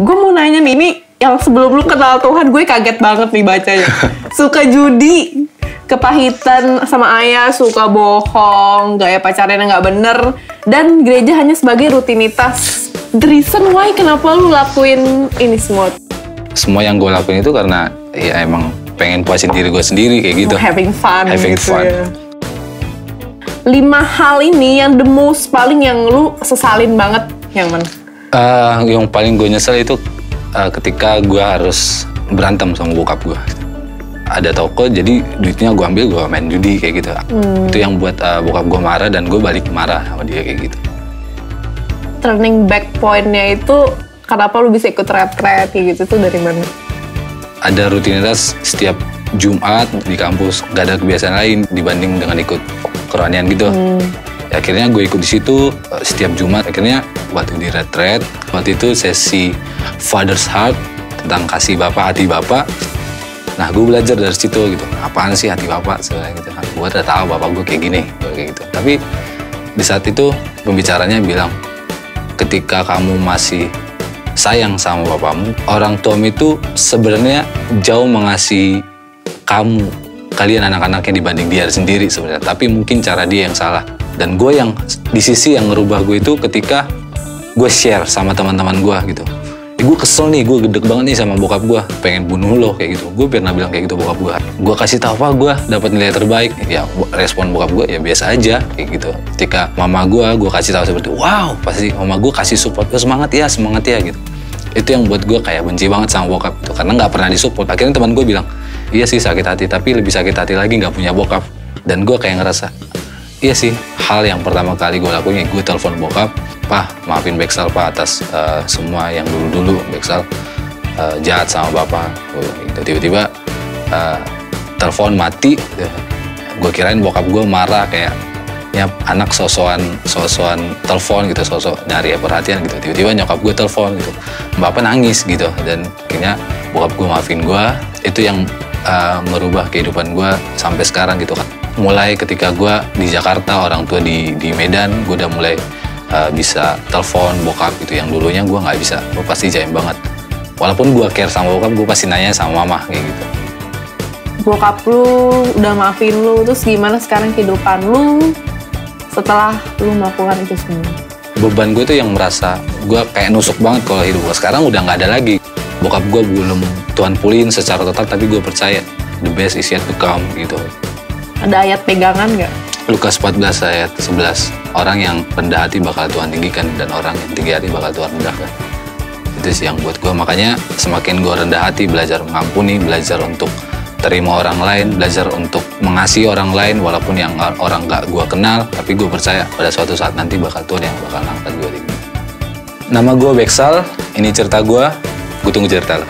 Gue mau nanya nih, ini yang sebelum lu kenal Tuhan, gue kaget banget nih bacanya. Suka judi, kepahitan sama ayah, suka bohong, gaya pacarannya nggak bener, dan gereja hanya sebagai rutinitas. The reason why kenapa lu lakuin ini semua? Semua yang gue lakuin itu karena ya emang pengen puasin diri gue sendiri kayak gitu. Having fun Having gitu fun. ya. 5 hal ini yang the most paling yang lu sesalin banget, yang mana? Yang paling gue nyesel itu ketika gue harus berantem sama bokap gue. Ada toko, jadi duitnya gue ambil, gue main judi kayak gitu. Itu yang buat bokap gue marah dan gue balik marah sama dia kayak gitu. Turning back point-nya itu kenapa lu bisa ikut retret kayak gitu tuh dari mana? Ada rutinitas setiap Jumat di kampus, gak ada kebiasaan lain dibanding dengan ikut kerohanian gitu. Akhirnya gue ikut di situ setiap Jumat. Akhirnya waktu di retret, waktu itu sesi Father's Heart tentang kasih bapak, hati bapak. Nah, gue belajar dari situ gitu. Apaan sih hati bapak sebenarnya gitu kan? Gue udah tahu bapak gue kayak gini, kayak gitu. Tapi di saat itu pembicaranya bilang, ketika kamu masih sayang sama bapakmu, orang tuamu itu sebenarnya jauh mengasihi kalian anak-anaknya dibanding dia sendiri sebenarnya. Tapi mungkin cara dia yang salah. Dan gue yang di sisi yang ngerubah gue itu ketika gue share sama teman-teman gue gitu. Gue kesel nih, gue gedek banget nih sama bokap gue, pengen bunuh lo kayak gitu. Gue pernah bilang kayak gitu bokap gue. Gue kasih tahu apa gue dapat nilai terbaik. Ya respon bokap gue ya biasa aja kayak gitu. Ketika mama gue kasih tahu seperti wow, pasti mama gue kasih support, semangat ya gitu. Itu yang buat gue kayak benci banget sama bokap itu karena nggak pernah disupport. Akhirnya teman gue bilang, iya sih sakit hati, tapi lebih sakit hati lagi nggak punya bokap. Dan gue kayak ngerasa, iya sih, hal yang pertama kali gue lakuin ya gue telepon bokap, Pak, maafin Beksal Pak atas semua yang dulu Beksal jahat sama Bapak. Gitu. Tiba-tiba telepon mati, gue kirain bokap gue marah kayak ya anak sosokan telepon gitu, sosok nyari perhatian gitu. Tiba-tiba nyokap gue telepon gitu, Bapak nangis gitu. Dan akhirnya bokap gue maafin gue. Itu yang merubah kehidupan gue sampai sekarang gitu kan. Mulai ketika gue di Jakarta, orang tua di Medan, gue udah mulai bisa telepon bokap gitu. Yang dulunya gue nggak bisa, gue pasti jaim banget. Walaupun gue care sama bokap, gue pasti nanya sama mama kayak gitu. Bokap lu udah maafin lu, terus gimana sekarang kehidupan lu setelah lu melakukan itu semua? Beban gue tuh yang merasa gue kayak nusuk banget kalau hidup gue sekarang udah nggak ada lagi. Bokap gue belum Tuhan pulihin secara total, tapi gue percaya the best is yet to come gitu. Ada ayat pegangan nggak? Lukas 14 ayat 11, orang yang rendah hati bakal Tuhan tinggikan dan orang yang tinggi hati bakal Tuhan rendahkan. Itu sih yang buat gue, makanya semakin gue rendah hati, belajar mengampuni, belajar untuk terima orang lain, belajar untuk mengasihi orang lain walaupun yang orang gak gue kenal, tapi gue percaya pada suatu saat nanti bakal Tuhan yang bakal angkat gue tinggi. Nama gue Beksal, ini cerita gue tunggu cerita lo.